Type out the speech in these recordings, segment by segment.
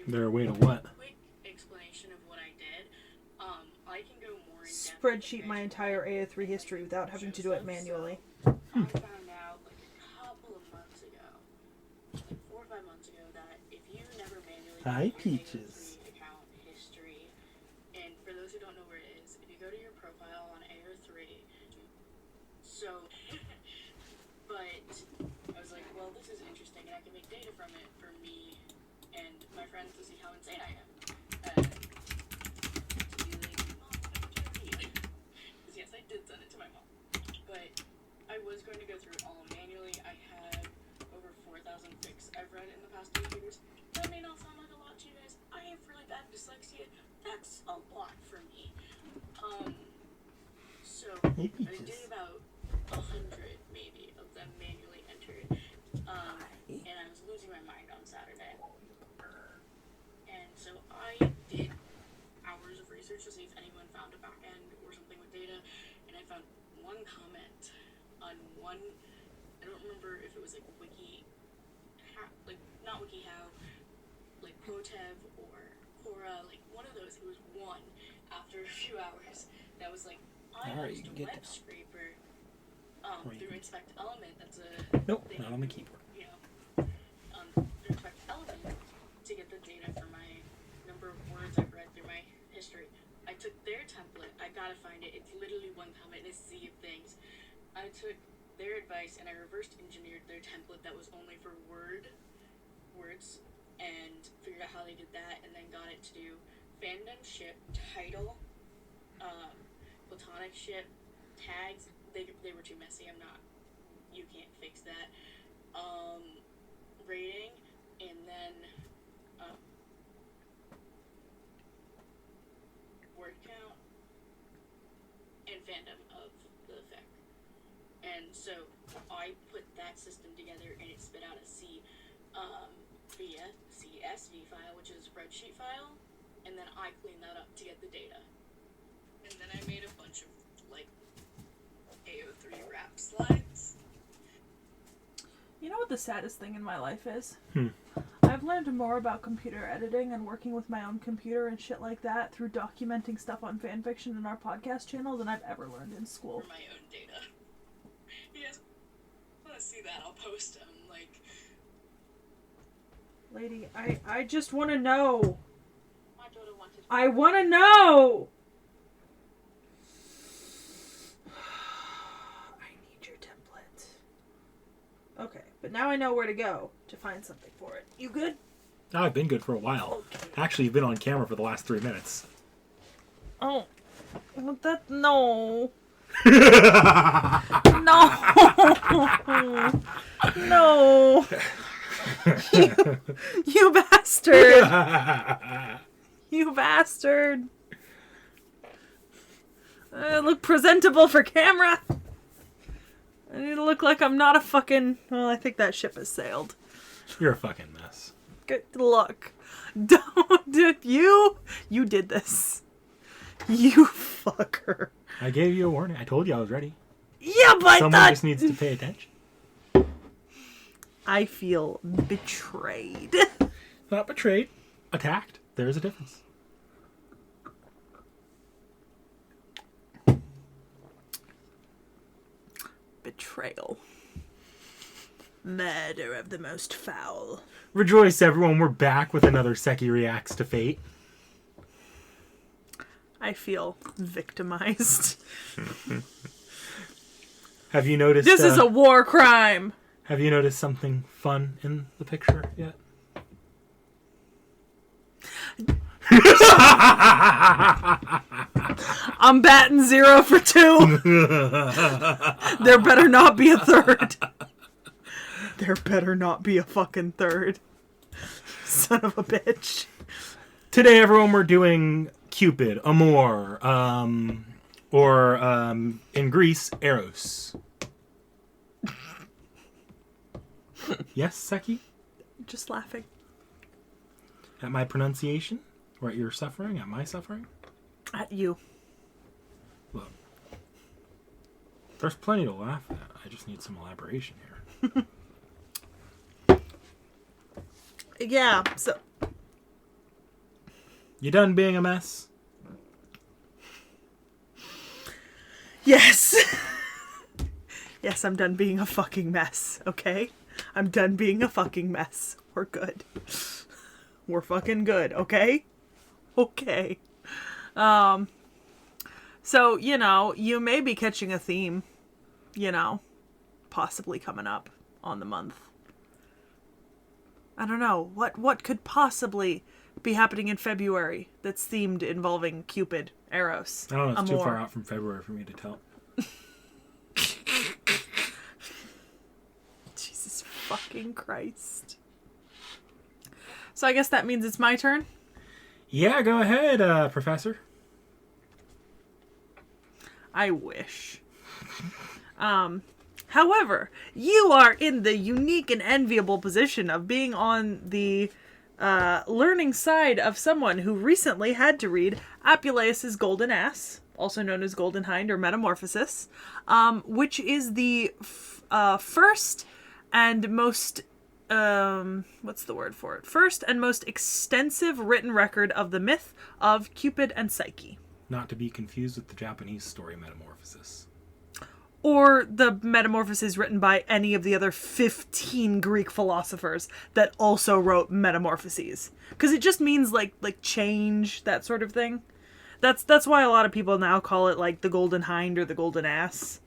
They're a way to what? Quick explanation of what I did. I can go more in depth. Spreadsheet my entire AO3 history without having to do it manually. I found out like a couple of months ago, like 4 or 5 months ago, that if you never manually Hi, do your Peaches. AO3 account history, and for those who don't know where it is, if you go to your profile on AO3, so, but I was like, well, this is interesting, and I can make data from it for me and my friends to see how insane I am. Because yes, I did send it to my mom. But I was going to go through it all manually. I had over 4,000 fics I've read in the past 2 years. That may not sound like a lot to you guys. I have really bad dyslexia. That's a lot for me. So I did about 100 maybe of them manually entered. And I was losing my mind on Saturday. And so I did hours of research to see if anyone found a backend or something with data, and I found one comment on one, I don't remember if it was like wiki, like not WikiHow, like Protev or Quora, like one of those. It was one after a few hours that was like, I used a web scraper through Inspect Element. That's a Nope, thing, not on the keyboard. you know, through Inspect Element to get the data for my number of words I've read through my history. I took their template. I gotta find it. It's literally one comment in a sea of things. I took their advice and I reverse engineered their template that was only for words, and figured out how they did that, and then got it to do fandom, ship, title, platonic ship, tags. They were too messy. You can't fix that. Rating, and then word count and fandom of the fic. And so I put that system together, and it spit out a CSV file, which is a spreadsheet file, and then I cleaned that up to get the data. And then I made a bunch of like AO3 wrap slides. You know what the saddest thing in my life is? I've learned more about computer editing and working with my own computer and shit like that through documenting stuff on fanfiction and our podcast channel than I've ever learned in school. For my own data. You guys want to see that? I'll post them. Like, lady, I just want to know. my daughter wanted. I want to know! I need your template. Okay, but now I know where to go to find something for it. You good? I've been good for a while. Actually, you've been on camera for the last 3 minutes. Oh. That, no. No. No. You bastard. You bastard. I look presentable for camera. I need to look like I'm not a fucking... Well, I think that ship has sailed. You're a fucking mess. Good luck. Don't do you. You did this. You fucker. I gave you a warning. I told you I was ready. Yeah, but Someone just needs to pay attention. I feel betrayed. Not betrayed. Attacked. There's a difference. Betrayal. Murder of the most foul. Rejoice, everyone. We're back with another Sekhie Reacts to Fate. I feel victimized. Have you noticed... This is a war crime. Have you noticed something fun in the picture yet? I'm batting 0 for 2. There better not be a third. There better not be a fucking third. Son of a bitch. Today, everyone, we're doing Cupid, Amour, or in Greece, Eros. Yes, Sekhie? Just laughing. At my pronunciation? Or at your suffering? At my suffering? At you. Look. There's plenty to laugh at. I just need some elaboration here. Yeah, so... You done being a mess? Yes. Yes, I'm done being a fucking mess, okay? I'm done being a fucking mess. We're good. We're fucking good, okay? Okay. So, you know, you may be catching a theme, you know, possibly coming up on the month. I don't know. What could possibly be happening in February that's themed involving Cupid, Eros, I don't know. It's too Amour? far out from February for me to tell. Jesus fucking Christ. So I guess that means it's my turn? Yeah, go ahead, Professor. I wish. However, you are in the unique and enviable position of being on the learning side of someone who recently had to read Apuleius' Golden Ass, also known as Golden Hind or Metamorphosis, which is the first and most what's the word for it? First and most extensive written record of the myth of Cupid and Psyche. Not to be confused with the Japanese story Metamorphosis. Or the Metamorphoses written by any of the other 15 Greek philosophers that also wrote Metamorphoses. Because it just means like change, that sort of thing. That's why a lot of people now call it like the Golden Hind or the Golden Ass.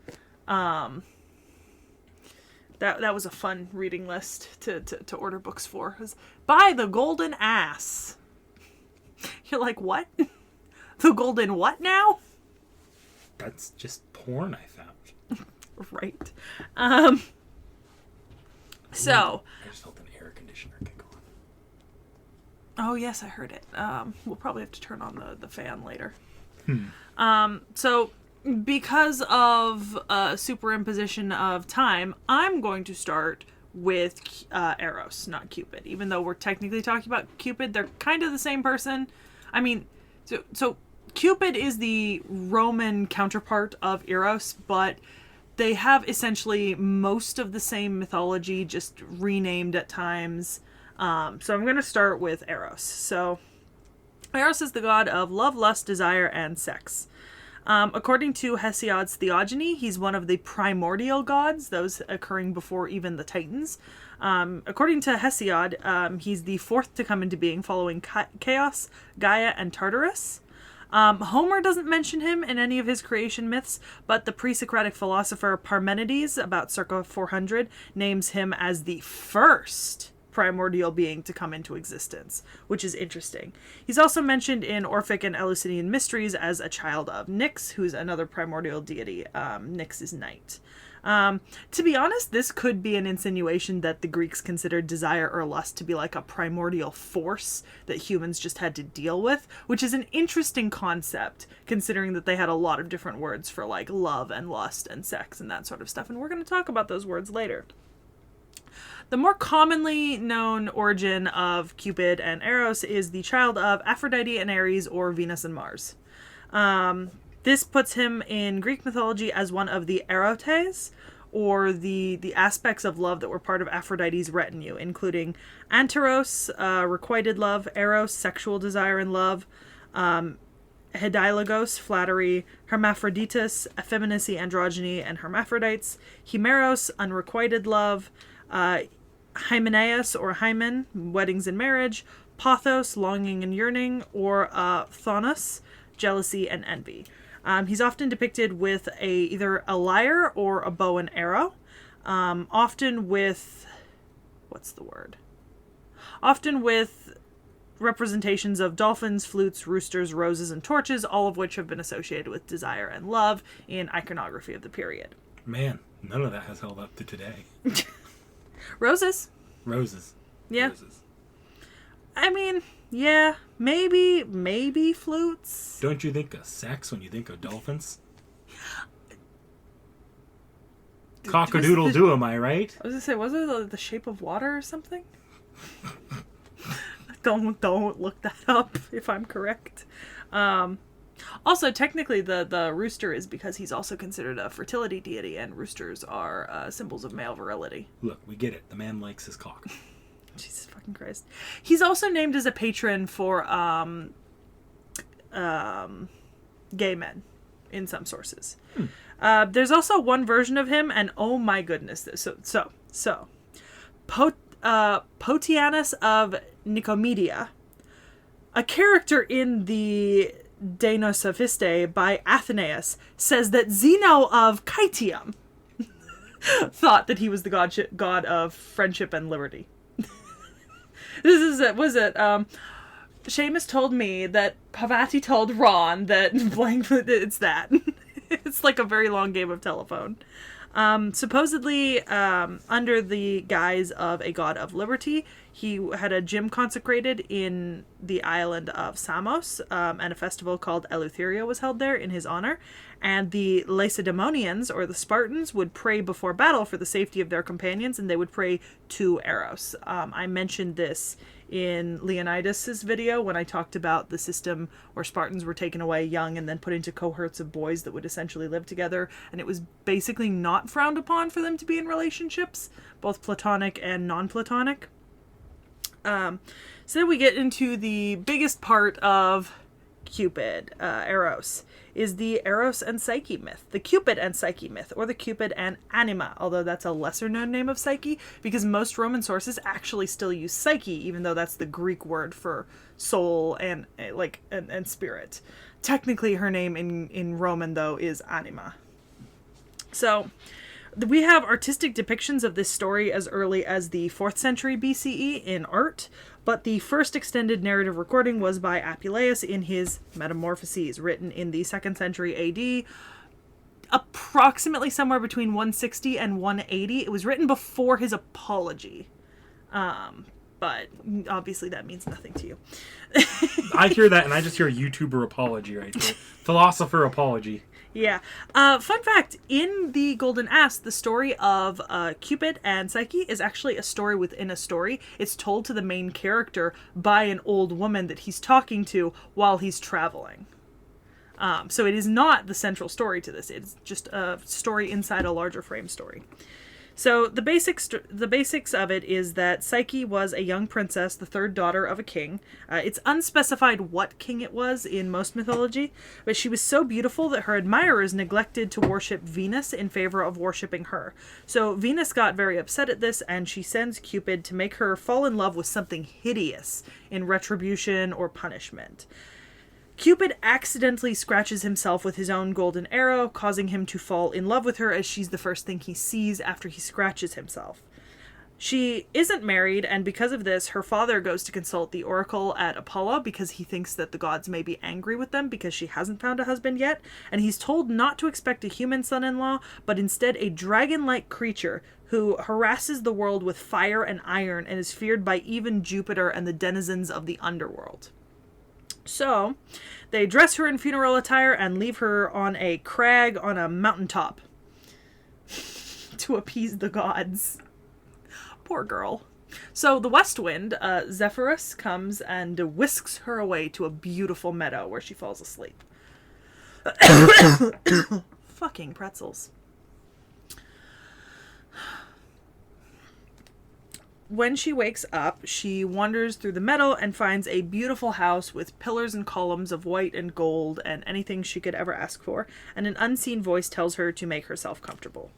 That was a fun reading list to order books for. It was, buy the Golden Ass. You're like, what? The Golden what now? That's just porn, I found. Right. So. I just felt an air conditioner kick on. Oh, yes, I heard it. We'll probably have to turn on the fan later. So, because of superimposition of time, I'm going to start with Eros, not Cupid. Even though we're technically talking about Cupid, they're kind of the same person. I mean, so Cupid is the Roman counterpart of Eros, but they have essentially most of the same mythology, just renamed at times. So I'm going to start with Eros. So Eros is the god of love, lust, desire, and sex. According to Hesiod's Theogony, he's one of the primordial gods, those occurring before even the Titans. According to Hesiod, he's the fourth to come into being following Chaos, Gaia, and Tartarus. Homer doesn't mention him in any of his creation myths, but the pre-Socratic philosopher Parmenides, about circa 400, names him as the first primordial being to come into existence, which is interesting. He's also mentioned in Orphic and Eleusinian mysteries as a child of Nyx, who's another primordial deity. Nyx is night. To be honest, this could be an insinuation that the Greeks considered desire or lust to be like a primordial force that humans just had to deal with, which is an interesting concept, considering that they had a lot of different words for like love and lust and sex and that sort of stuff, and we're going to talk about those words later. The more commonly known origin of Cupid and Eros is the child of Aphrodite and Ares, or Venus and Mars. This puts him in Greek mythology as one of the erotes, or the aspects of love that were part of Aphrodite's retinue, including anteros, requited love, eros, sexual desire and love, hedylogos, flattery, hermaphroditus, effeminacy, androgyny, and hermaphrodites, himeros, unrequited love, hymenaeus or hymen, weddings and marriage, pathos, longing and yearning, or thonos, jealousy and envy. He's often depicted with either a lyre or a bow and arrow, often with, often with representations of dolphins, flutes, roosters, roses, and torches, all of which have been associated with desire and love in iconography of the period. Man, none of that has held up to today. Roses. Yeah. Roses. I mean, yeah, maybe flutes. Don't you think of sex when you think of dolphins? Cock-a-doodle-doo, am I right? I was gonna say, was it the Shape of Water or something? Don't look that up if I'm correct. Also, technically, the rooster is because he's also considered a fertility deity, and roosters are symbols of male virility. Look, we get it. The man likes his cock. Jesus fucking Christ. He's also named as a patron for gay men in some sources. There's also one version of him, and oh my goodness, Potianus of Nicomedia, a character in the Deinosophiste by Athenaeus, says that Zeno of Citium thought that he was the god of friendship and liberty. Seamus told me that Pavati told Ron that blank. It's that. It's like a very long game of telephone. Supposedly, under the guise of a god of liberty, he had a gym consecrated in the island of Samos, and a festival called Eleutheria was held there in his honor. And the Lacedaemonians, or the Spartans, would pray before battle for the safety of their companions, and they would pray to Eros. I mentioned this in Leonidas's video when I talked about the system where Spartans were taken away young and then put into cohorts of boys that would essentially live together, and it was basically not frowned upon for them to be in relationships, both platonic and non-platonic. So then we get into the biggest part of Cupid, Eros, is the Eros and Psyche myth, the Cupid and Psyche myth, or the Cupid and Anima, although that's a lesser known name of Psyche, because most Roman sources actually still use Psyche, even though that's the Greek word for soul and spirit. Technically her name in Roman, though, is Anima. So we have artistic depictions of this story as early as the 4th century BCE in art, but the first extended narrative recording was by Apuleius in his Metamorphoses, written in the 2nd century AD, approximately somewhere between 160 and 180. It was written before his Apology, but obviously that means nothing to you. I hear that, and I just hear YouTuber apology right there. Philosopher apology. Yeah. Fun fact, in the Golden Ass, the story of Cupid and Psyche is actually a story within a story. It's told to the main character by an old woman that he's talking to while he's traveling. So it is not the central story to this. It's just a story inside a larger frame story. So the basics of it is that Psyche was a young princess, the third daughter of a king. It's unspecified what king it was in most mythology, but she was so beautiful that her admirers neglected to worship Venus in favor of worshipping her. So Venus got very upset at this, and she sends Cupid to make her fall in love with something hideous in retribution or punishment. Cupid accidentally scratches himself with his own golden arrow, causing him to fall in love with her, as she's the first thing he sees after he scratches himself. She isn't married, and because of this, her father goes to consult the oracle at Apollo because he thinks that the gods may be angry with them because she hasn't found a husband yet, and he's told not to expect a human son-in-law, but instead a dragon-like creature who harasses the world with fire and iron and is feared by even Jupiter and the denizens of the underworld. So, they dress her in funeral attire and leave her on a crag on a mountaintop to appease the gods. Poor girl. So the west wind, Zephyrus, comes and whisks her away to a beautiful meadow where she falls asleep. Fucking pretzels. When she wakes up, she wanders through the meadow and finds a beautiful house with pillars and columns of white and gold and anything she could ever ask for, and an unseen voice tells her to make herself comfortable.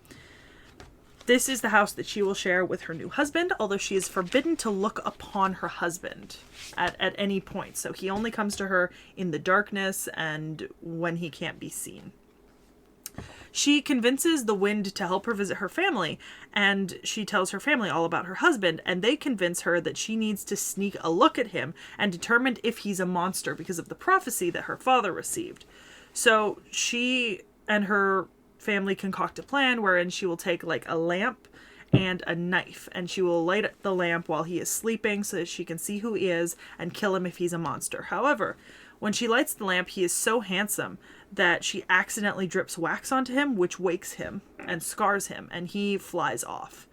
This is the house that she will share with her new husband, although she is forbidden to look upon her husband at any point, so he only comes to her in the darkness and when he can't be seen. She convinces the wind to help her visit her family, and she tells her family all about her husband, and they convince her that she needs to sneak a look at him and determine if he's a monster because of the prophecy that her father received. So she and her family concoct a plan wherein she will take like a lamp and a knife, and she will light the lamp while he is sleeping so that she can see who he is and kill him if he's a monster. However, when she lights the lamp, he is so handsome that she accidentally drips wax onto him, which wakes him and scars him, and he flies off.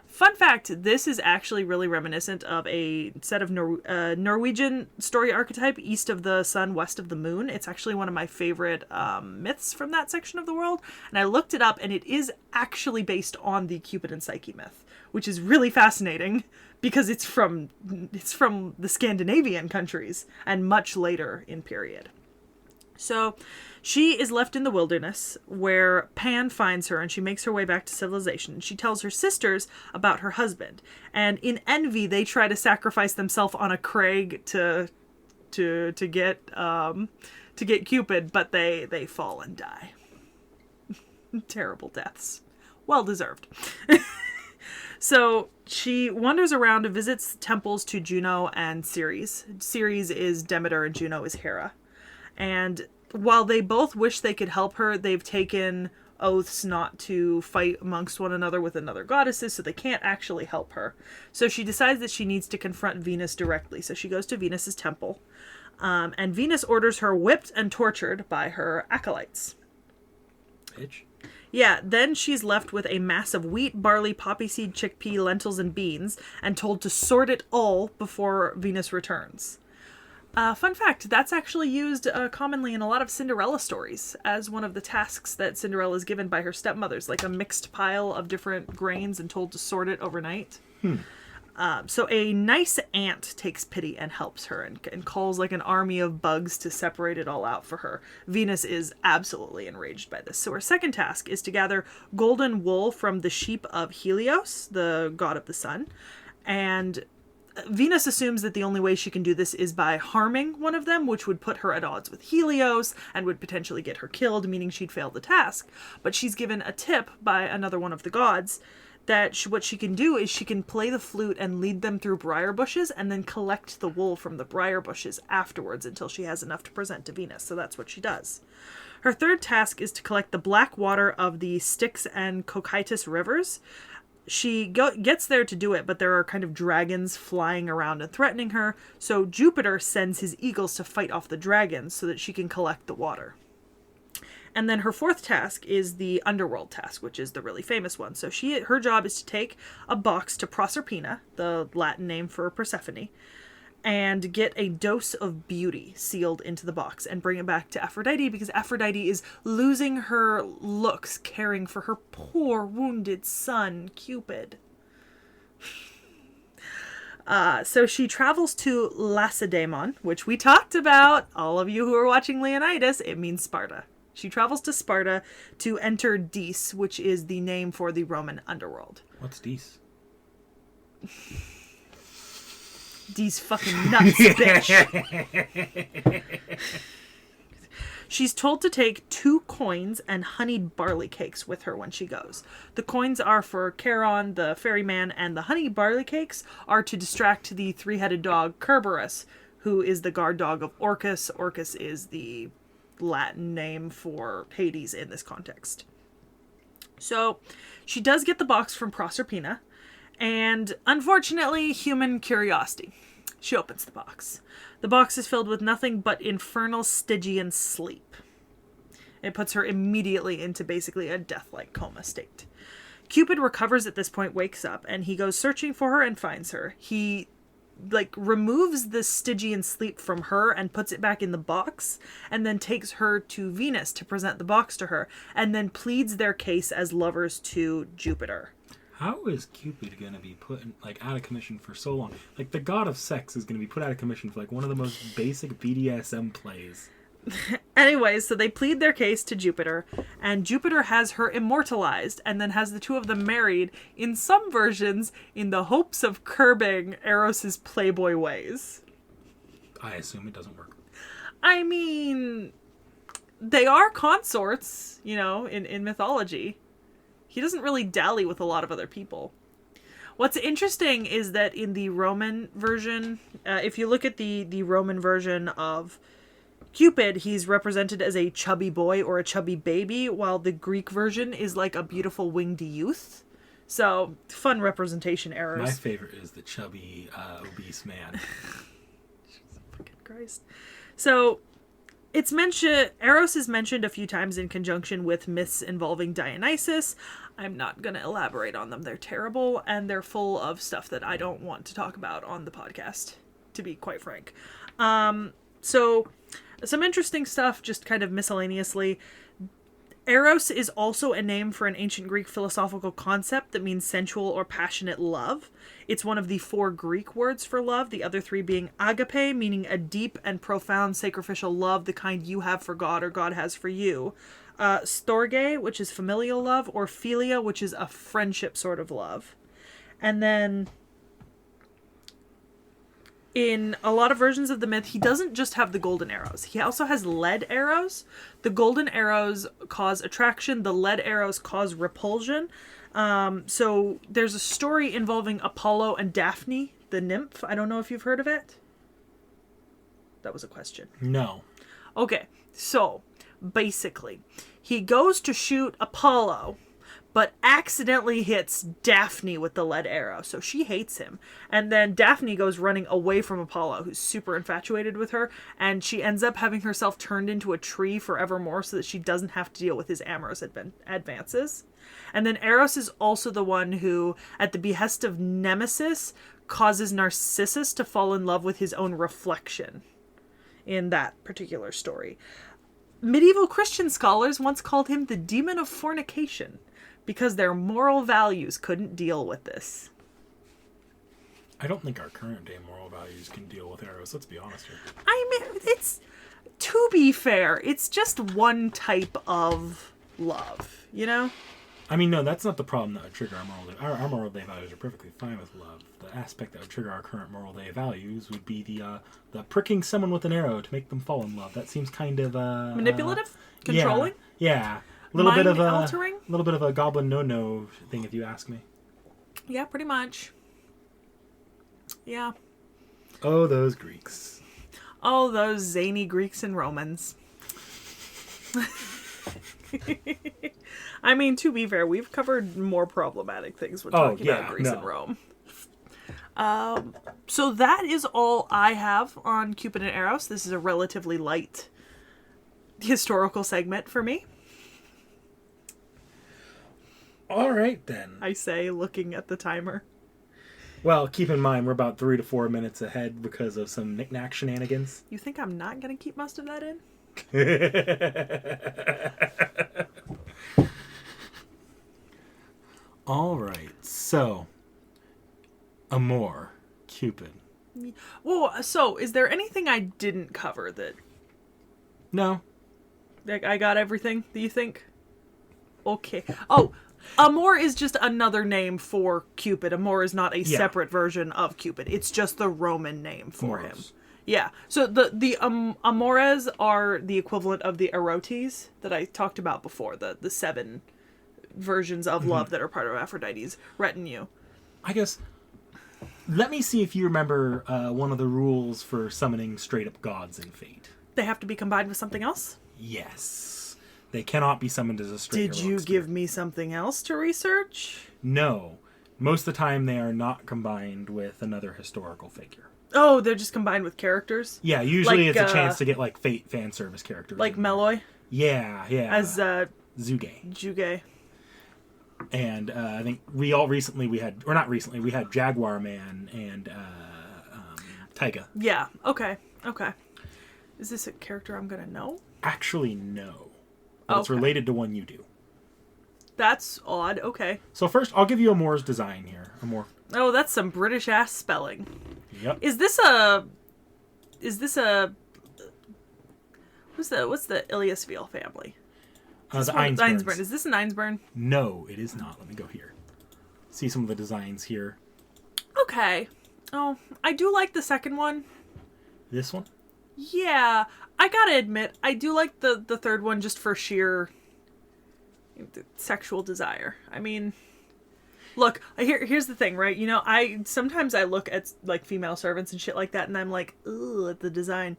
Fun fact, this is actually really reminiscent of a set of Norwegian story archetype, East of the Sun, West of the Moon. It's actually one of my favorite myths from that section of the world, and I looked it up, and it is actually based on the Cupid and Psyche myth, which is really fascinating because it's from the Scandinavian countries and much later in period. So she is left in the wilderness where Pan finds her and she makes her way back to civilization. She tells her sisters about her husband. And in envy, they try to sacrifice themselves on a crag to get Cupid, but they fall and die. Terrible deaths. Well deserved. So she wanders around and visits temples to Juno and Ceres. Ceres is Demeter and Juno is Hera. And while they both wish they could help her, they've taken oaths not to fight amongst one another with another goddesses, so they can't actually help her. So she decides that she needs to confront Venus directly. So she goes to Venus's temple. And Venus orders her whipped and tortured by her acolytes. Bitch. Yeah, then she's left with a mass of wheat, barley, poppy seed, chickpea, lentils, and beans, and told to sort it all before Venus returns. Fun fact, that's actually used commonly in a lot of Cinderella stories as one of the tasks that Cinderella is given by her stepmothers, like a mixed pile of different grains and told to sort it overnight. So a nice ant takes pity and helps her and calls like an army of bugs to separate it all out for her. Venus is absolutely enraged by this. So her second task is to gather golden wool from the sheep of Helios, the god of the sun. And Venus assumes that the only way she can do this is by harming one of them, which would put her at odds with Helios and would potentially get her killed, meaning she'd fail the task. But she's given a tip by another one of the gods that what she can do is she can play the flute and lead them through briar bushes and then collect the wool from the briar bushes afterwards until she has enough to present to Venus. So that's what she does. Her third task is to collect the black water of the Styx and Cocytus rivers. She gets there to do it, but there are kind of dragons flying around and threatening her, so Jupiter sends his eagles to fight off the dragons so that she can collect the water. And then her fourth task is the underworld task, which is the really famous one. So her job is to take a box to Proserpina, the Latin name for Persephone, and get a dose of beauty sealed into the box and bring it back to Aphrodite, because Aphrodite is losing her looks caring for her poor wounded son, Cupid. So she travels to Lacedaemon, which we talked about. All of you who are watching Leonidas, it means Sparta. She travels to Sparta to enter Dis, which is the name for the Roman underworld. What's Dis? These fucking nuts, bitch. She's told to take 2 coins and honeyed barley cakes with her when she goes. The coins are for Caren, the ferryman, and the honey barley cakes are to distract the 3-headed dog Kerberos, who is the guard dog of Orcus. Orcus is the Latin name for Hades in this context. So she does get the box from Proserpina, and unfortunately, human curiosity. She opens the box. The box is filled with nothing but infernal Stygian sleep. It puts her immediately into basically a death-like coma state. Cupid recovers at this point, wakes up, and he goes searching for her and finds her. He removes the Stygian sleep from her and puts it back in the box, and then takes her to Venus to present the box to her, and then pleads their case as lovers to Jupiter. How is Cupid going to be put out of commission for so long? The god of sex is going to be put out of commission for one of the most basic BDSM plays. Anyways, so they plead their case to Jupiter, and Jupiter has her immortalized and then has the two of them married in some versions in the hopes of curbing Eros's playboy ways. I assume it doesn't work. I mean, they are consorts, in mythology. He doesn't really dally with a lot of other people. What's interesting is that in the Roman version, if you look at the Roman version of Cupid, he's represented as a chubby boy or a chubby baby, while the Greek version is like a beautiful winged youth. So, fun representation errors. My favorite is the chubby, obese man. Jesus fucking Christ. So, it's mentioned, Eros is mentioned a few times in conjunction with myths involving Dionysus. I'm not going to elaborate on them. They're terrible, and they're full of stuff that I don't want to talk about on the podcast, to be quite frank. So, some interesting stuff, just kind of miscellaneously. Eros is also a name for an ancient Greek philosophical concept that means sensual or passionate love. It's one of the 4 Greek words for love, the other 3 being agape, meaning a deep and profound sacrificial love, the kind you have for God or God has for you. Storge, which is familial love, or philia, which is a friendship sort of love. And then in a lot of versions of the myth, he doesn't just have the golden arrows. He also has lead arrows. The golden arrows cause attraction. The lead arrows cause repulsion. So there's a story involving Apollo and Daphne, the nymph. I don't know if you've heard of it. That was a question. No. Okay, so basically, he goes to shoot Apollo, but accidentally hits Daphne with the lead arrow, so she hates him. And then Daphne goes running away from Apollo, who's super infatuated with her, and she ends up having herself turned into a tree forevermore so that she doesn't have to deal with his amorous advances. And then Eros is also the one who, at the behest of Nemesis, causes Narcissus to fall in love with his own reflection in that particular story. Medieval Christian scholars once called him the demon of fornication, because their moral values couldn't deal with this. I don't think our current day moral values can deal with Eros, let's be honest here. I mean, it's, to be fair, it's just one type of love, you know? I mean, no, that's not the problem that would trigger our moral day. Our moral day values are perfectly fine with love. The aspect that would trigger our current moral day values would be the pricking someone with an arrow to make them fall in love. That seems kind of manipulative? Controlling? Yeah. A little bit of altering? A little bit of a goblin no thing, if you ask me. Yeah, pretty much. Yeah. Oh, those Greeks. Oh, those zany Greeks and Romans. I mean, to be fair, we've covered more problematic things when talking about Greece and Rome. So that is all I have on Cupid and Eros. This is a relatively light historical segment for me. All right, then. I say, looking at the timer. Well, keep in mind, we're about 3 to 4 minutes ahead because of some knick-knack shenanigans. You think I'm not going to keep most of that in? All right, so Amour, Cupid. Well, so is there anything I didn't cover that? No. Like, I got everything, do you think? Okay. Oh, Amour is just another name for Cupid. Amour is not a separate version of Cupid. It's just the Roman name for him. Yeah. So the Amores are the equivalent of the Erotes that I talked about before, the 7 versions of love that are part of Aphrodite's retinue. I guess, let me see if you remember one of the rules for summoning straight-up gods in Fate. They have to be combined with something else? Yes. They cannot be summoned as a straight Did you give me something else to research? No. Most of the time they are not combined with another historical figure. Oh, they're just combined with characters? Yeah, usually like, it's a chance to get, like, Fate fan service characters. Like Meloy? Yeah. As, Zuge. And I think we had Jaguar Man and Taiga. Yeah, okay. Is this a character I'm going to know? Actually, no. But it's related to one you do. That's odd, okay. So first, I'll give you Amour's design here. Amour. Oh, that's some British-ass spelling. Yep. Is this a... What's the Iliasville family? The Einsburn. Is this an Einsburn? No, it is not. Let me go here. See some of the designs here. Okay. Oh, I do like the second one. This one? Yeah. I gotta admit, I do like the third one just for sheer sexual desire. I mean, look, here's the thing, right? You know, sometimes I look at, like, female servants and shit like that, and I'm like, ugh, at the design.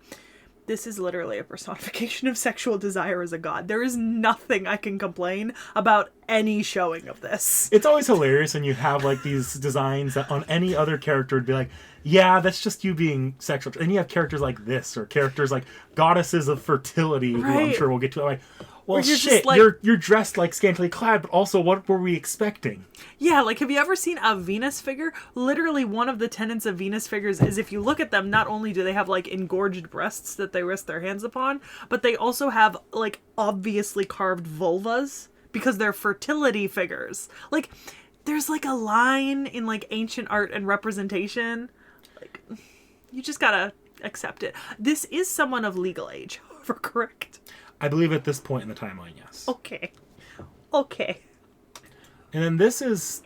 This is literally a personification of sexual desire as a god. There is nothing I can complain about any showing of this. It's always hilarious when you have, like, these designs that on any other character would be like, yeah, that's just you being sexual. And you have characters like this, or characters like goddesses of fertility, who I'm sure we'll get to. I'm like, Well, you're shit, just like, you're dressed like scantily clad, but also what were we expecting? yeah, like, have you ever seen a Venus figure? Literally, one of the tenets of Venus figures is if you look at them, not only do they have, like, engorged breasts that they rest their hands upon, but they also have, like, obviously carved vulvas because they're fertility figures. Like, there's, like, a line in, like, ancient art and representation. Like, you just gotta accept it. This is someone of legal age, however, correct? I believe at this point in the timeline, yes. Okay. Okay. And then this is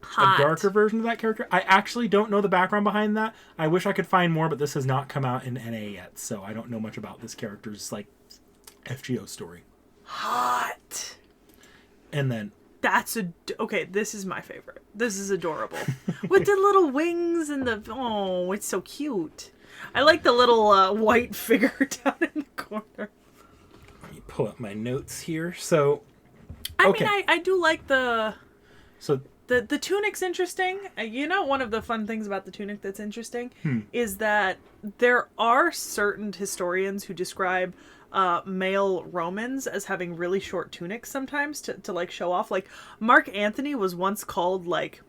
Hot. a darker version of that character. I actually don't know the background behind that. I wish I could find more, but this has not come out in NA yet, so I don't know much about this character's, like, FGO story. Hot. And then... Okay, this is my favorite. This is adorable. With the little wings and the... Oh, it's so cute. I like the little white figure down in the corner. Let me pull up my notes here. So... I mean, I do like the... So... The tunic's interesting. You know, one of the fun things about the tunic that's interesting is that there are certain historians who describe male Romans as having really short tunics sometimes to like show off. Like, Mark Antony was once called, like,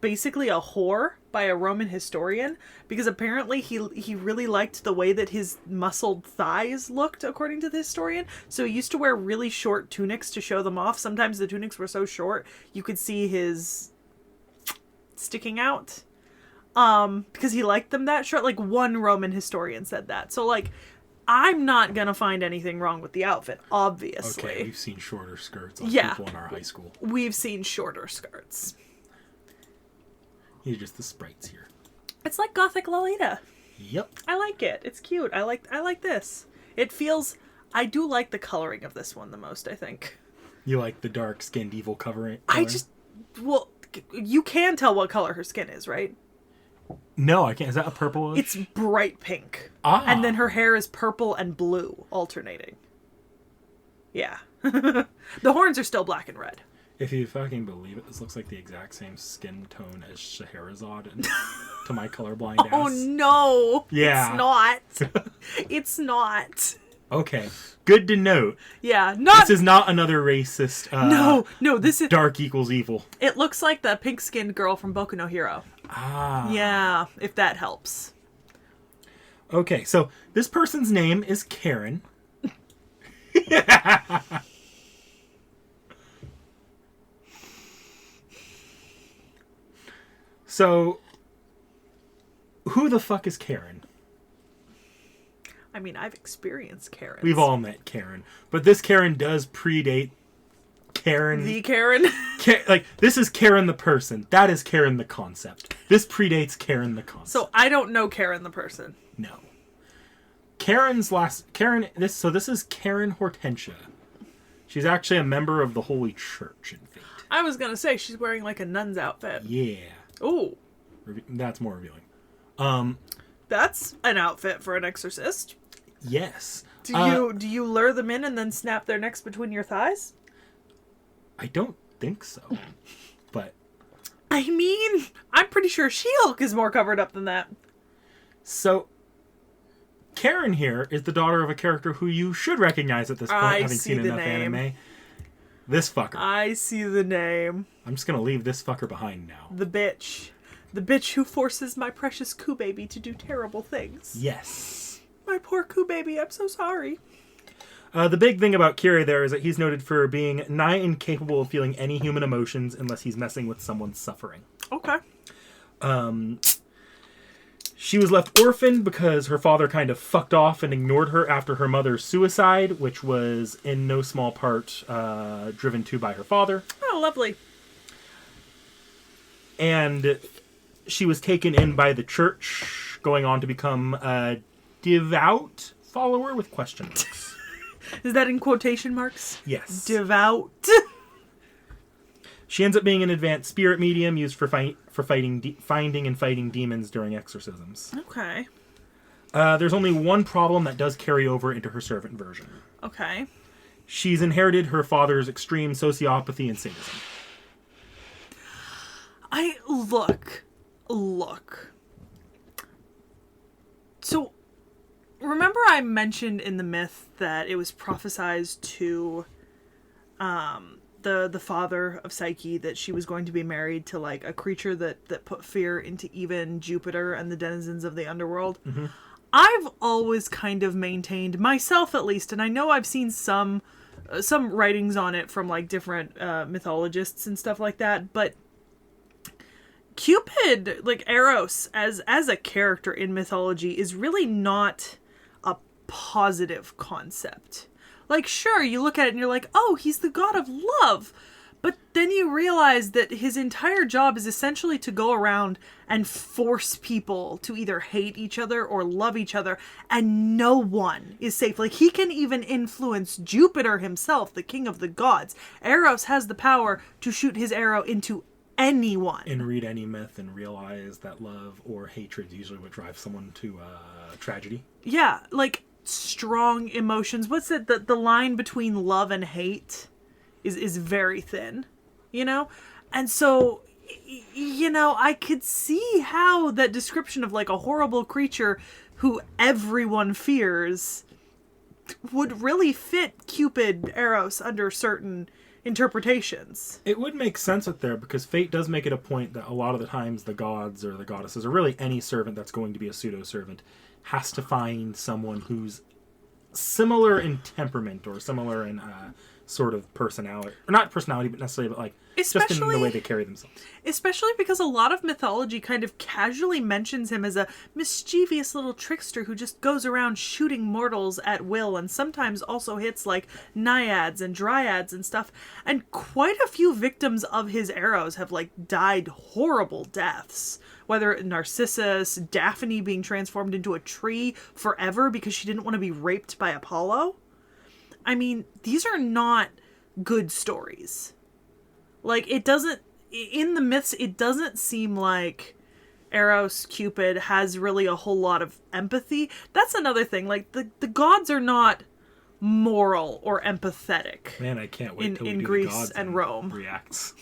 basically a whore by a Roman historian because apparently he really liked the way that his muscled thighs looked, according to the historian. So he used to wear really short tunics to show them off. Sometimes the tunics were so short you could see his sticking out because he liked them that short. Like, one Roman historian said that. So, like, I'm not gonna find anything wrong with the outfit, obviously. Okay, we've seen shorter skirts on Yeah. people in our high school. We've seen shorter skirts. These are just the sprites here. It's like Gothic Lolita. Yep. I like it. It's cute. I like this. It feels... I do like the coloring of this one the most, I think. You like the dark-skinned evil coloring? Well, you can tell what color her skin is, right? No, I can't. Is that a purple? It's bright pink. Ah. And then her hair is purple and blue, alternating. Yeah. The horns are still black and red. If you fucking believe it, this looks like the exact same skin tone as Scheherazade and to my colorblind ass. Oh, no. Yeah. It's not. It's not. Okay. Good to note. Yeah. This is not another racist... No, this is... Dark equals evil. It looks like the pink-skinned girl from Boku no Hero. Ah. Yeah, if that helps. Okay, so this person's name is Caren. So, who the fuck is Caren? I mean, I've experienced Caren. We've all met Caren. But this Caren does predate Caren. The Caren? Like, this is Caren the person. That is Caren the concept. This predates Caren the concept. So, I don't know Caren the person. No. This is Caren Hortensia. She's actually a member of the Holy Church in Fate. I was gonna say, she's wearing like a nun's outfit. Yeah. Ooh. That's more revealing. That's an outfit for an exorcist. Yes. Do you lure them in and then snap their necks between your thighs? I don't think so. But I mean, I'm pretty sure She-Hulk is more covered up than that. so Caren here is the daughter of a character who you should recognize at this point, having seen enough anime. This fucker. I see the name. I'm just gonna leave this fucker behind now. The bitch. The bitch who forces my precious Coo baby to do terrible things. Yes. My poor Coo baby, I'm so sorry. The big thing about Kira there is that he's noted for being nigh incapable of feeling any human emotions unless he's messing with someone's suffering. Okay. She was left orphaned because her father kind of fucked off and ignored her after her mother's suicide, which was in no small part driven to by her father. Oh, lovely. And she was taken in by the church, going on to become a devout follower with question marks. Is that in quotation marks? Yes. Devout. She ends up being an advanced spirit medium used for finding and fighting demons during exorcisms. Okay. There's only one problem that does carry over into her servant version. Okay. She's inherited her father's extreme sociopathy and sadism. Look. So, remember I mentioned in the myth that it was prophesized to the father of Psyche that she was going to be married to like a creature that put fear into even Jupiter and the denizens of the underworld. Mm-hmm. I've always kind of maintained, myself at least, and I know I've seen some writings on it from like different mythologists and stuff like that, but Cupid, like Eros, as a character in mythology is really not a positive concept. Like, sure, you look at it and you're like, oh, he's the god of love. But then you realize that his entire job is essentially to go around and force people to either hate each other or love each other, and no one is safe. Like, he can even influence Jupiter himself, the king of the gods. Eros has the power to shoot his arrow into anyone. And read any myth and realize that love or hatred is usually what drives someone to tragedy. Yeah, like strong emotions. What's it? The line between love and hate is very thin, you know? And so, you know, I could see how that description of like a horrible creature who everyone fears would really fit Cupid, Eros under certain interpretations. It would make sense up there because fate does make it a point that a lot of the times the gods or the goddesses, or really any servant that's going to be a pseudo-servant, has to find someone who's similar in temperament or similar in sort of personality. Or not personality, but necessarily, but like just in the way they carry themselves. Especially because a lot of mythology kind of casually mentions him as a mischievous little trickster who just goes around shooting mortals at will, and sometimes also hits like naiads and dryads and stuff. And quite a few victims of his arrows have like died horrible deaths. Whether Narcissus, Daphne being transformed into a tree forever because she didn't want to be raped by Apollo. I mean, these are not good stories. Like, it doesn't, in the myths, it doesn't seem like Eros, Cupid, has really a whole lot of empathy. That's another thing. Like, the gods are not moral or empathetic. Man, I can't wait till we in do Greece the gods and Rome. Reacts.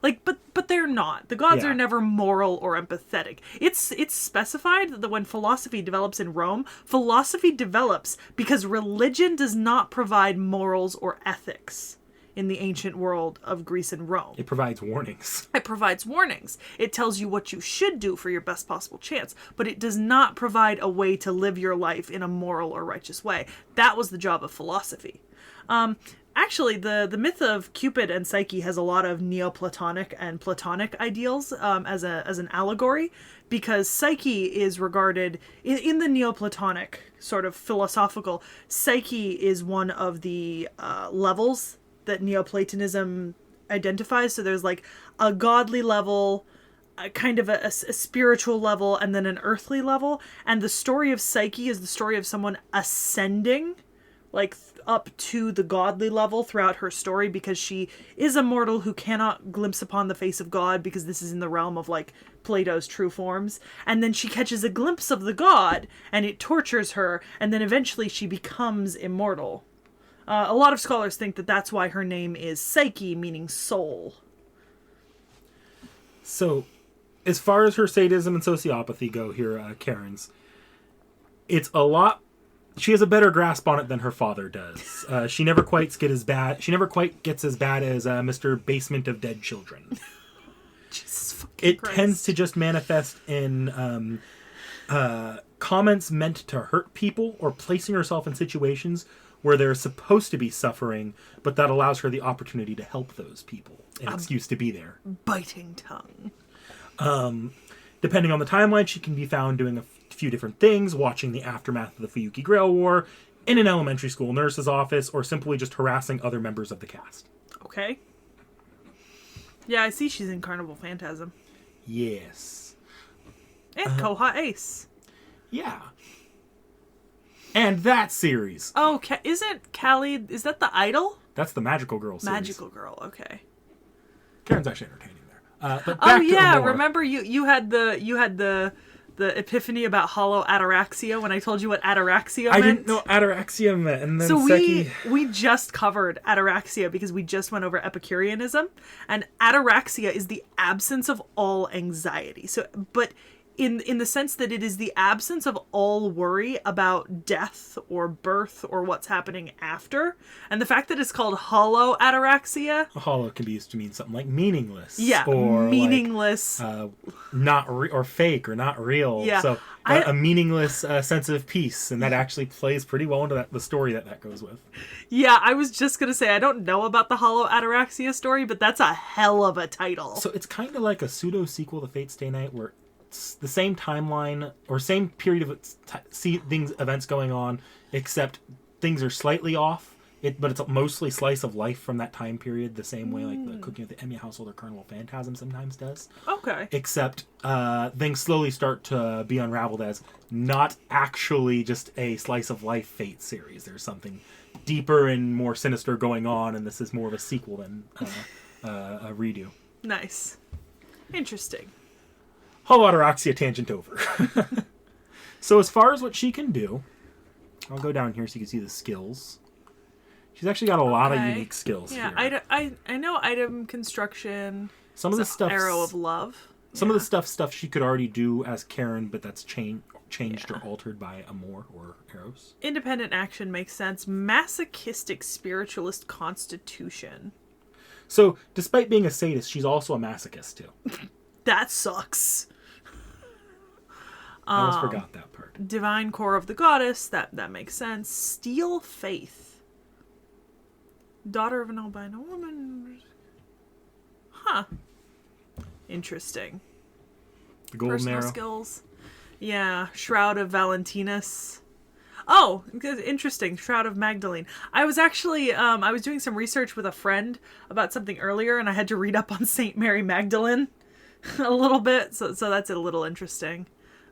Like, but they're not. The gods Yeah. are never moral or empathetic. It's specified that when philosophy develops in Rome, philosophy develops because religion does not provide morals or ethics in the ancient world of Greece and Rome. It provides warnings. It provides warnings. It tells you what you should do for your best possible chance, but it does not provide a way to live your life in a moral or righteous way. That was the job of philosophy. Actually, the myth of Cupid and Psyche has a lot of Neoplatonic and Platonic ideals as an allegory, because Psyche is regarded, in the Neoplatonic sort of philosophical, Psyche is one of the levels that Neoplatonism identifies. So there's like a godly level, kind of a spiritual level, and then an earthly level. And the story of Psyche is the story of someone ascending, like up to the godly level throughout her story, because she is a mortal who cannot glimpse upon the face of God, because this is in the realm of like Plato's true forms. And then she catches a glimpse of the god and it tortures her, and then eventually she becomes immortal. A lot of scholars think that that's why her name is Psyche, meaning soul. So, as far as her sadism and sociopathy go here, Caren's, it's a lot. She has a better grasp on it than her father does. She never quite gets as bad. She never quite gets as bad as Mr. Basement of Dead Children. Jesus fucking It Christ. tends to just manifest in comments meant to hurt people, or placing herself in situations where they're supposed to be suffering, but that allows her the opportunity to help those people. An excuse to be there. Biting tongue. Depending on the timeline, she can be found doing a few different things, watching the aftermath of the Fuyuki Grail War, in an elementary school nurse's office, or simply just harassing other members of the cast. Okay. Yeah, I see she's in Carnival Phantasm. Yes. And Koha Ace. Yeah. And that series. Oh, isn't Callie, is that the Idol? That's the Magical Girl series. Magical Girl, okay. Karen's actually entertaining there. But Oh back to yeah, Amour. remember you had the epiphany about Holow Ataraxia when I told you what ataraxia I meant? didn't know Ataraxia meant, and then So Sekhie... we just covered ataraxia because we just went over Epicureanism, and ataraxia is the absence of all anxiety. So, but in the sense that it is the absence of all worry about death or birth or what's happening after. And the fact that it's called Holow Ataraxia. Hollow can be used to mean something like meaningless. Yeah, or meaningless. Like, or fake or not real. Yeah. So a meaningless sense of peace. And that actually plays pretty well into the story that goes with. Yeah, I was just going to say, I don't know about the Holow Ataraxia story, but that's a hell of a title. So it's kind of like a pseudo-sequel to Fate Stay Night, where it's the same timeline, or same period of events going on, except things are slightly off. But it's mostly slice of life from that time period, the same way like the Cooking with the Emmy household or Carnival Phantasm sometimes does. Okay. Except things slowly start to be unraveled as not actually just a slice of life Fate series. There's something deeper and more sinister going on, and this is more of a sequel than a redo. Nice. Interesting. Holow Ataraxia tangent over. So as far as what she can do, I'll go down here so you can see the skills. She's actually got a lot of unique skills here. I know item construction. Some of the stuff, Arrow of Love. Some of the stuff she could already do as Caren, but that's changed or altered by Amour or Eros. Independent action makes sense. Masochistic spiritualist constitution. So, despite being a sadist, she's also a masochist too. That sucks. I almost forgot that part. Divine core of the goddess. That makes sense. Steel faith. Daughter of an albino woman. Huh. Interesting. The golden Personal arrow. skills. Yeah. Shroud of Valentinus. Oh, interesting. Shroud of Magdalene. I was actually, I was doing some research with a friend about something earlier, and I had to read up on Saint Mary Magdalene a little bit, so that's a little interesting.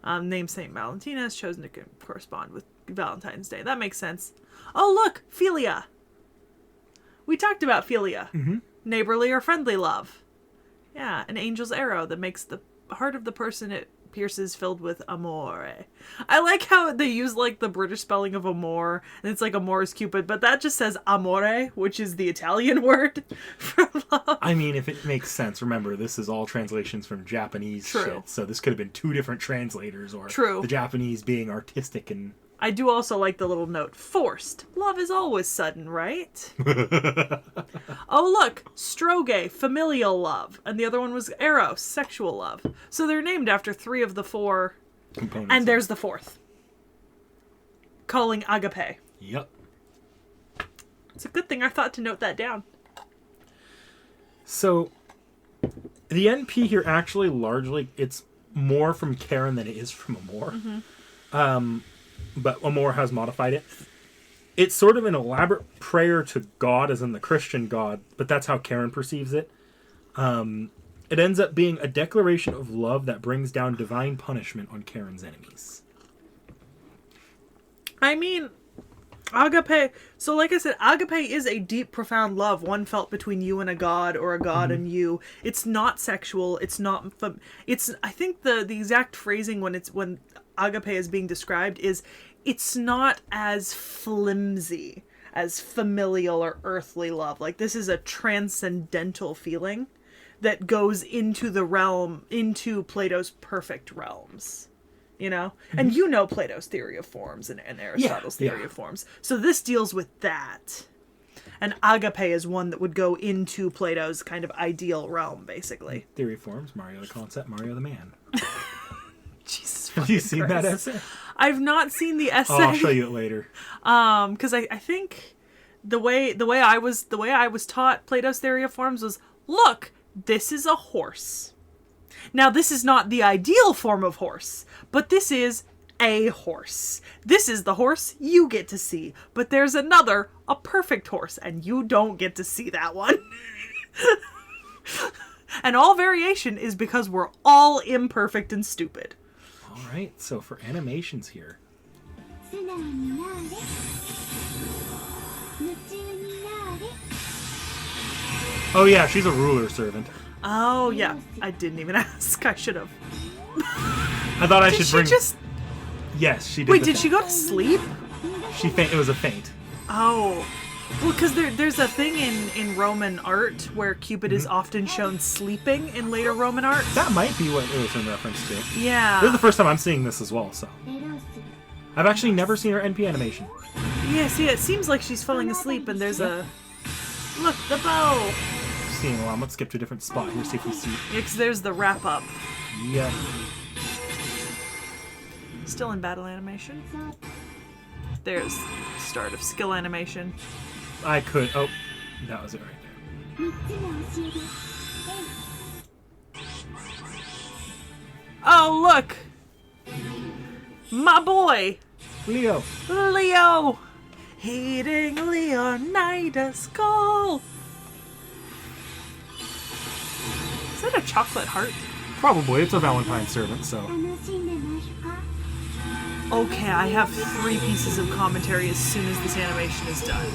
Named Saint Valentinus, chosen to correspond with Valentine's Day. That makes sense. Oh, look! Philia! We talked about philia. Mm-hmm. Neighborly or friendly love. Yeah, an angel's arrow that makes the heart of the person it pierces filled with amour. I like how they use like the British spelling of amour, and it's like amour is Cupid, but that just says amore, which is the Italian word for love. I mean, if it makes sense, remember, this is all translations from Japanese shit, so this could have been two different translators, or the Japanese being artistic and... I do also like the little note. Forced. Love is always sudden, right? Oh, look. Stroge, familial love. And the other one was Eros, sexual love. So they're named after 3 of the 4 components. And there's the 4th. Calling agape. Yep. It's a good thing I thought to note that down. So, the NP here actually largely, it's more from Caren than it is from Amour. Mm-hmm. But Amour has modified it. It's sort of an elaborate prayer to God, as in the Christian God, but that's how Caren perceives it. It ends up being a declaration of love that brings down divine punishment on Caren's enemies. I mean, agape... So like I said, agape is a deep, profound love, one felt between you and a god, or a god and you. It's not sexual. It's not... It's... I think the exact phrasing when agape is being described is it's not as flimsy as familial or earthly love. Like, this is a transcendental feeling that goes into the realm, into Plato's perfect realms, you know? Mm-hmm. And you know Plato's theory of forms and Aristotle's theory of forms. So this deals with that. And agape is one that would go into Plato's kind of ideal realm, basically. Theory of forms, Mario the concept, Mario the man. Jesus. Have you seen that essay? I've not seen the essay. Oh, I'll show you it later. Because I think the way I was taught Plato's theory of forms was, look, this is a horse. Now, this is not the ideal form of horse, but this is a horse. This is the horse you get to see, but there's another, a perfect horse, and you don't get to see that one. And all variation is because we're all imperfect and stupid. All right, so for animations here. Oh yeah, she's a ruler servant. Oh yeah, I didn't even ask. I should have. I thought I should bring... Yes, she did. Wait, did she go to sleep? It was a feint. Oh. Well, because there's a thing in Roman art where Cupid is often shown sleeping in later Roman art. That might be what it was in reference to. Yeah. This is the first time I'm seeing this as well, so. I've actually never seen her NP animation. Yeah, see, it seems like she's falling asleep and there's a... Look, the bow! Seeing a lot. Let's skip to a different spot here, see if we see. Yeah, 'cause there's the wrap-up. Yep. Still in battle animation. There's start of skill animation. I could. Oh, that was it right there. Oh, look! My boy! Leo. Leo! Hating Leonidas Skull! Is that a chocolate heart? Probably. It's a Valentine's servant, so. Okay, I have 3 pieces of commentary as soon as this animation is done.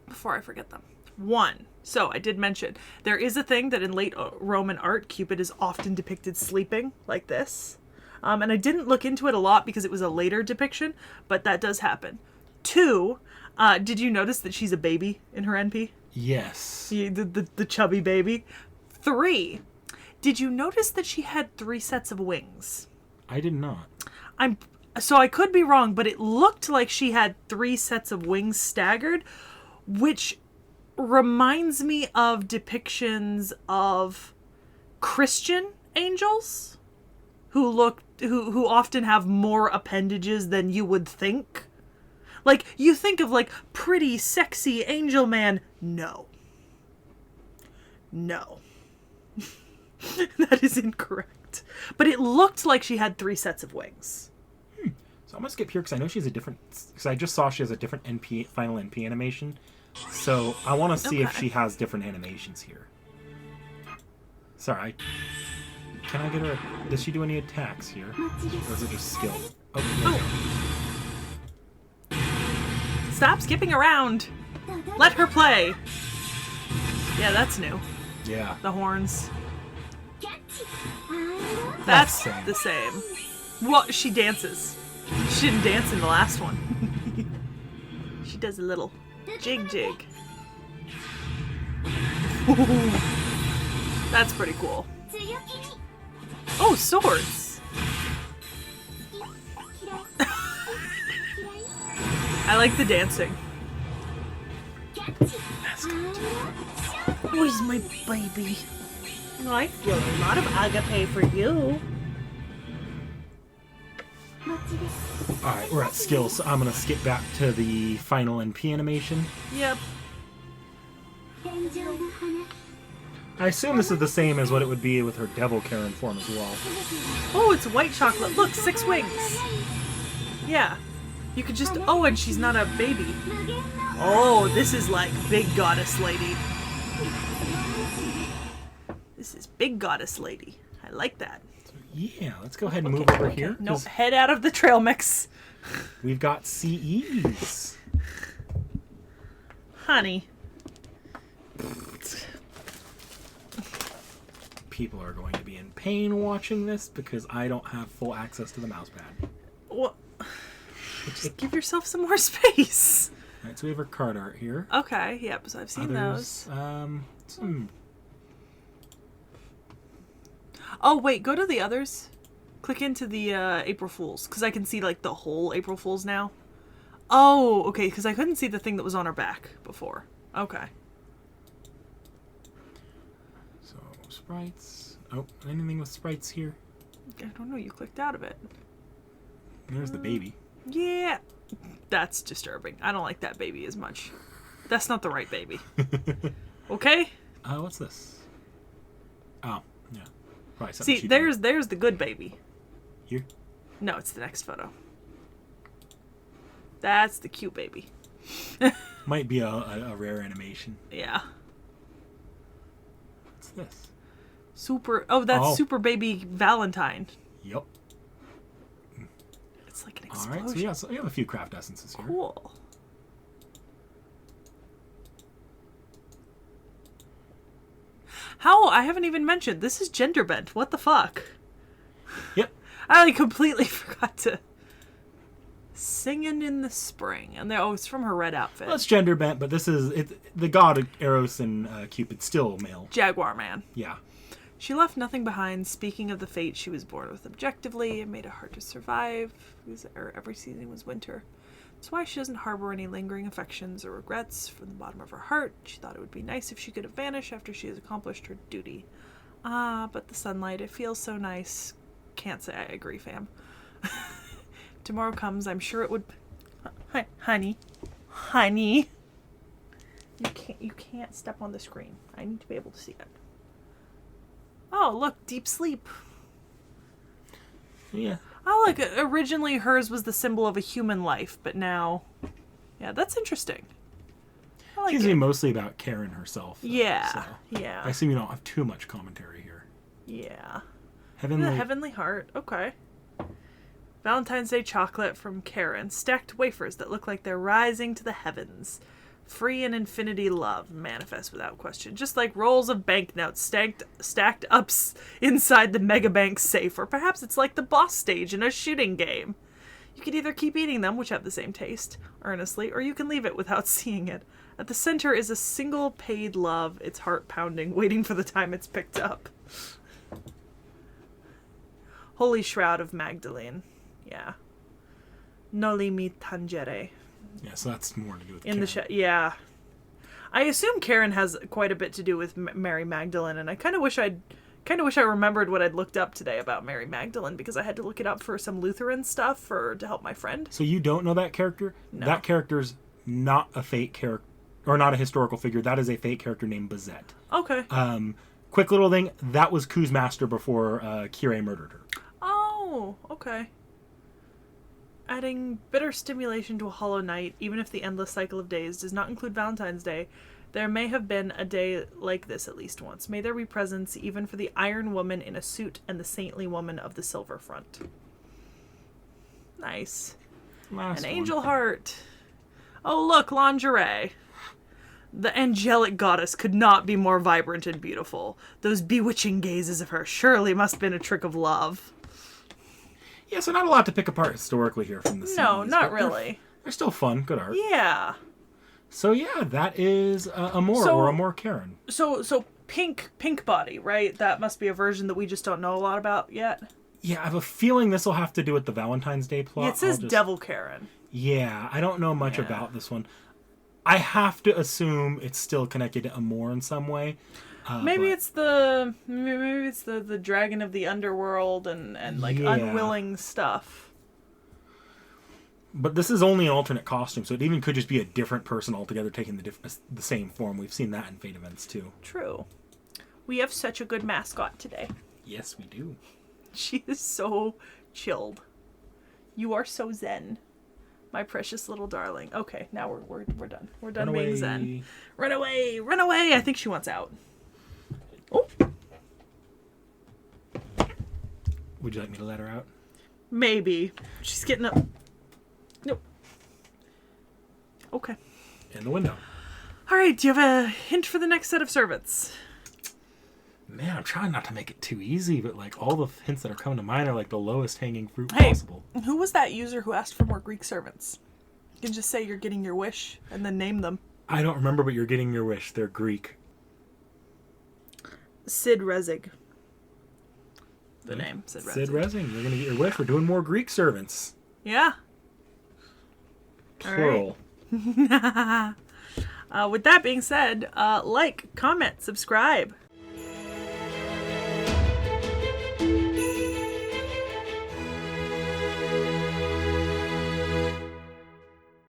Before I forget them. 1. So, I did mention, there is a thing that in late Roman art, Cupid is often depicted sleeping, like this. And I didn't look into it a lot because it was a later depiction, but that does happen. 2, did you notice that she's a baby in her NP? Yes. The chubby baby. 3, did you notice that she had 3 sets of wings? I did not. So I could be wrong, but it looked like she had 3 sets of wings staggered, which reminds me of depictions of Christian angels who often have more appendages than you would think. Like, you think of, like, pretty, sexy angel man. No. No. That is incorrect. But it looked like she had 3 sets of wings. So I'm gonna skip here because I know she has a different. Because I just saw she has a different NP final NP animation. So I want to see if she has different animations here. Sorry. Can I get her? Does she do any attacks here? Or is it just skill? Stop skipping around. Let her play. Yeah, that's new. Yeah. The horns. That's the same. Well, she dances. She didn't dance in the last one. She does a little jig. That's pretty cool. Oh, swords. I like the dancing. Where's my baby? I feel a lot of agape for you. Alright, we're at skills, so I'm gonna skip back to the final NP animation. Yep. I assume this is the same as what it would be with her Devil Caren form as well. Oh, it's white chocolate. Look, 6 wings. Yeah. You could just... Oh, and she's not a baby. Oh, this is like big goddess lady. This is big goddess lady. I like that. So, yeah, let's go ahead and move over here. No, head out of the trail mix. We've got CEs. Honey. People are going to be in pain watching this because I don't have full access to the mouse pad. Well, just give yourself some more space. Alright, so we have our card art here. Okay, yep, so I've seen those. Oh, wait, go to the others. Click into the April Fools, because I can see, like, the whole April Fools now. Oh, okay, because I couldn't see the thing that was on her back before. Okay. So, sprites. Oh, anything with sprites here? I don't know, you clicked out of it. There's the baby. Yeah. That's disturbing. I don't like that baby as much. That's not the right baby. Okay? What's this? Oh, yeah. Probably See, there's the good baby. Here? No, it's the next photo. That's the cute baby. Might be a rare animation. Yeah. What's this? That's Super Baby Valentine. Yep. It's like an explosion. Alright, so we have a few craft essences here. Cool. How? I haven't even mentioned. This is gender bent. What the fuck? Yep. I completely forgot to singing in the spring. And it's from her red outfit. Well, it's gender bent, but this is the god Eros and Cupid, still male. Jaguar man. Yeah. She left nothing behind, speaking of the fate she was born with objectively. It made it hard to survive. Every season was winter. That's why she doesn't harbor any lingering affections or regrets. From the bottom of her heart, she thought it would be nice if she could vanish after she has accomplished her duty. But the sunlight, it feels so nice. Can't say I agree, fam. Tomorrow comes, I'm sure it would... Honey. You can't step on the screen. I need to be able to see it. Oh, look, deep sleep. Yeah. Oh, look, originally hers was the symbol of a human life, but now... Yeah, that's interesting. I like Seems it. to be mostly about Caren herself. Yeah, So yeah. I assume you don't have too much commentary here. Yeah. Heavenly... The Heavenly Heart, okay. Valentine's Day chocolate from Caren. Stacked wafers that look like they're rising to the heavens. Free and infinity love manifest without question. Just like rolls of banknotes stacked up inside the megabank safe. Or perhaps it's like the boss stage in a shooting game. You could either keep eating them, which have the same taste, earnestly, or you can leave it without seeing it. At the center is a single paid love, its heart pounding, waiting for the time it's picked up. Holy Shroud of Magdalene. Yeah. Noli mi tangere. Yeah, so that's more to do with In Caren. the yeah. I assume Caren has quite a bit to do with Mary Magdalene, and I kind of wish I remembered what I'd looked up today about Mary Magdalene, because I had to look it up for some Lutheran stuff to help my friend. So you don't know that character? No. That character's not a fake character, or not a historical figure. That is a fake character named Bazette. Okay. Quick little thing, that was Ku's master before Caren murdered her. Oh, okay. Adding bitter stimulation to a hollow night, even if the endless cycle of days does not include Valentine's Day, there may have been a day like this at least once. May there be presents even for the iron woman in a suit and the saintly woman of the silver front. Nice. Last An one. angel heart. Oh, look, lingerie. The angelic goddess could not be more vibrant and beautiful. Those bewitching gazes of her surely must have been a trick of love. Yeah, so not a lot to pick apart historically here from the series. No, not but really. They're still fun. Good art. Yeah. So yeah, that is Amour or Amour Caren. So pink body, right? That must be a version that we just don't know a lot about yet. Yeah, I have a feeling this will have to do with the Valentine's Day plot. It says Devil Caren. Yeah, I don't know much about this one. I have to assume it's still connected to Amour in some way. Maybe it's the dragon of the underworld and like unwilling stuff. But this is only an alternate costume, so it even could just be a different person altogether taking the same form. We've seen that in Fate events too. True. We have such a good mascot today. Yes, we do. She is so chilled. You are so zen, my precious little darling. Okay, now we're done. We're done being zen. Run away! Run away! I think she wants out. Oh. Would you like me to let her out? Maybe. She's getting up. Nope. Okay. In the window. All right, do you have a hint for the next set of servants? Man, I'm trying not to make it too easy, but like all the hints that are coming to mind are like the lowest hanging fruit possible. Who was that user who asked for more Greek servants? You can just say you're getting your wish and then name them. I don't remember, but you're getting your wish. They're Greek. Sid Rezig. The name, Sid Rezig. Sid Rezig, you're going to get your wish. We're doing more Greek servants. Yeah. Plural. With that being said, like, comment, subscribe.